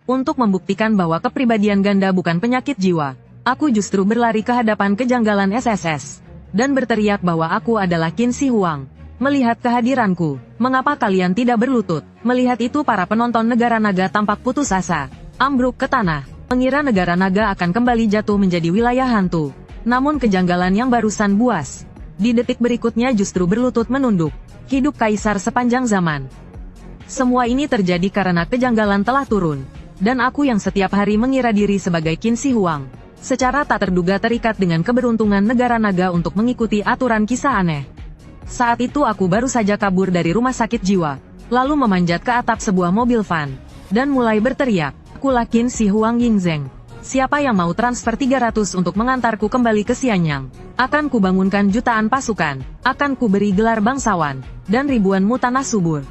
Untuk membuktikan bahwa kepribadian ganda bukan penyakit jiwa, aku justru berlari ke hadapan kejanggalan SSS. Dan berteriak bahwa aku adalah Qin Shi Huang. Melihat kehadiranku, mengapa kalian tidak berlutut? Melihat itu para penonton negara naga tampak putus asa. Ambruk ke tanah, mengira negara naga akan kembali jatuh menjadi wilayah hantu. Namun kejanggalan yang barusan buas. Di detik berikutnya justru berlutut menunduk. Hidup kaisar sepanjang zaman. Semua ini terjadi karena kejanggalan telah turun. Dan aku yang setiap hari mengira diri sebagai Qin Shi Huang, secara tak terduga terikat dengan keberuntungan negara naga untuk mengikuti aturan kisah aneh. Saat itu aku baru saja kabur dari rumah sakit jiwa, lalu memanjat ke atap sebuah mobil van, dan mulai berteriak, akulah Qin Shi Huang Yingzheng. Siapa yang mau transfer 300 untuk mengantarku kembali ke Xianyang? Akan kubangunkan jutaan pasukan, akan kuberi gelar bangsawan, dan ribuan tanah subur.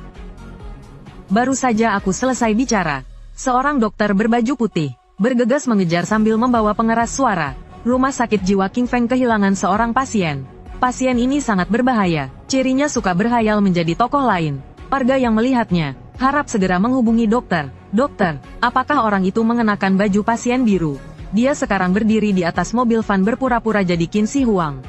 Baru saja aku selesai bicara, seorang dokter berbaju putih bergegas mengejar sambil membawa pengeras suara. Rumah sakit jiwa King Feng kehilangan seorang pasien. Pasien ini sangat berbahaya, cirinya suka berhayal menjadi tokoh lain. Warga yang melihatnya harap segera menghubungi dokter. Dokter, apakah orang itu mengenakan baju pasien biru? Dia sekarang berdiri di atas mobil van berpura-pura jadi Qin Shi Huang.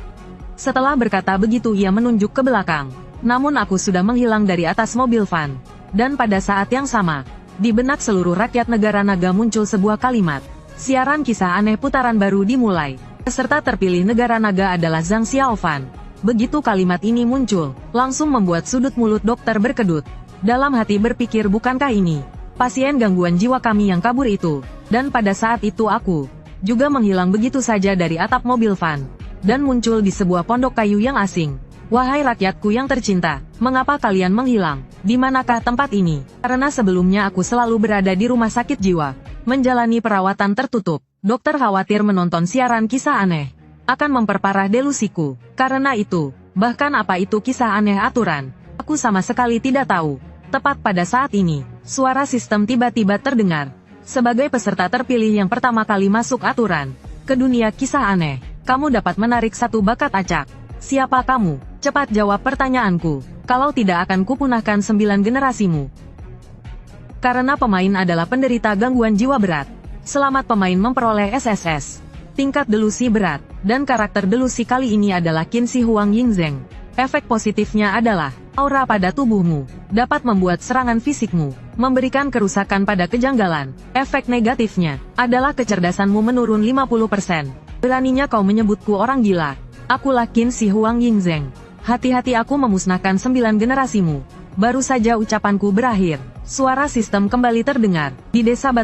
Setelah berkata begitu ia menunjuk ke belakang. Namun aku sudah menghilang dari atas mobil van. Dan pada saat yang sama, di benak seluruh rakyat negara naga muncul sebuah kalimat. Siaran kisah aneh putaran baru dimulai. Peserta terpilih negara naga adalah Zhang Xiaofan. Begitu kalimat ini muncul, langsung membuat sudut mulut dokter berkedut. Dalam hati berpikir bukankah ini pasien gangguan jiwa kami yang kabur itu? Dan pada saat itu aku juga menghilang begitu saja dari atap mobil van. Dan muncul di sebuah pondok kayu yang asing. Wahai rakyatku yang tercinta, mengapa kalian menghilang? Di manakah tempat ini? Karena sebelumnya aku selalu berada di rumah sakit jiwa, menjalani perawatan tertutup. Dokter khawatir menonton siaran kisah aneh akan memperparah delusiku. Karena itu, bahkan apa itu kisah aneh aturan, aku sama sekali tidak tahu. Tepat pada saat ini, suara sistem tiba-tiba terdengar. Sebagai peserta terpilih yang pertama kali masuk aturan ke dunia kisah aneh, kamu dapat menarik satu bakat acak. Siapa kamu? Cepat jawab pertanyaanku. Kalau tidak akan kupunahkan 9 generasimu. Karena pemain adalah penderita gangguan jiwa berat. Selamat pemain memperoleh SSS. Tingkat delusi berat. Dan karakter delusi kali ini adalah Qin Shi Huang Yingzheng. Efek positifnya adalah aura pada tubuhmu dapat membuat serangan fisikmu memberikan kerusakan pada kejanggalan. Efek negatifnya adalah kecerdasanmu menurun 50%. Beraninya kau menyebutku orang gila. Akulah Qin Shi Huang Yingzheng. Hati-hati aku memusnahkan 9 generasimu. Baru saja ucapanku berakhir, suara sistem kembali terdengar. Di desa batu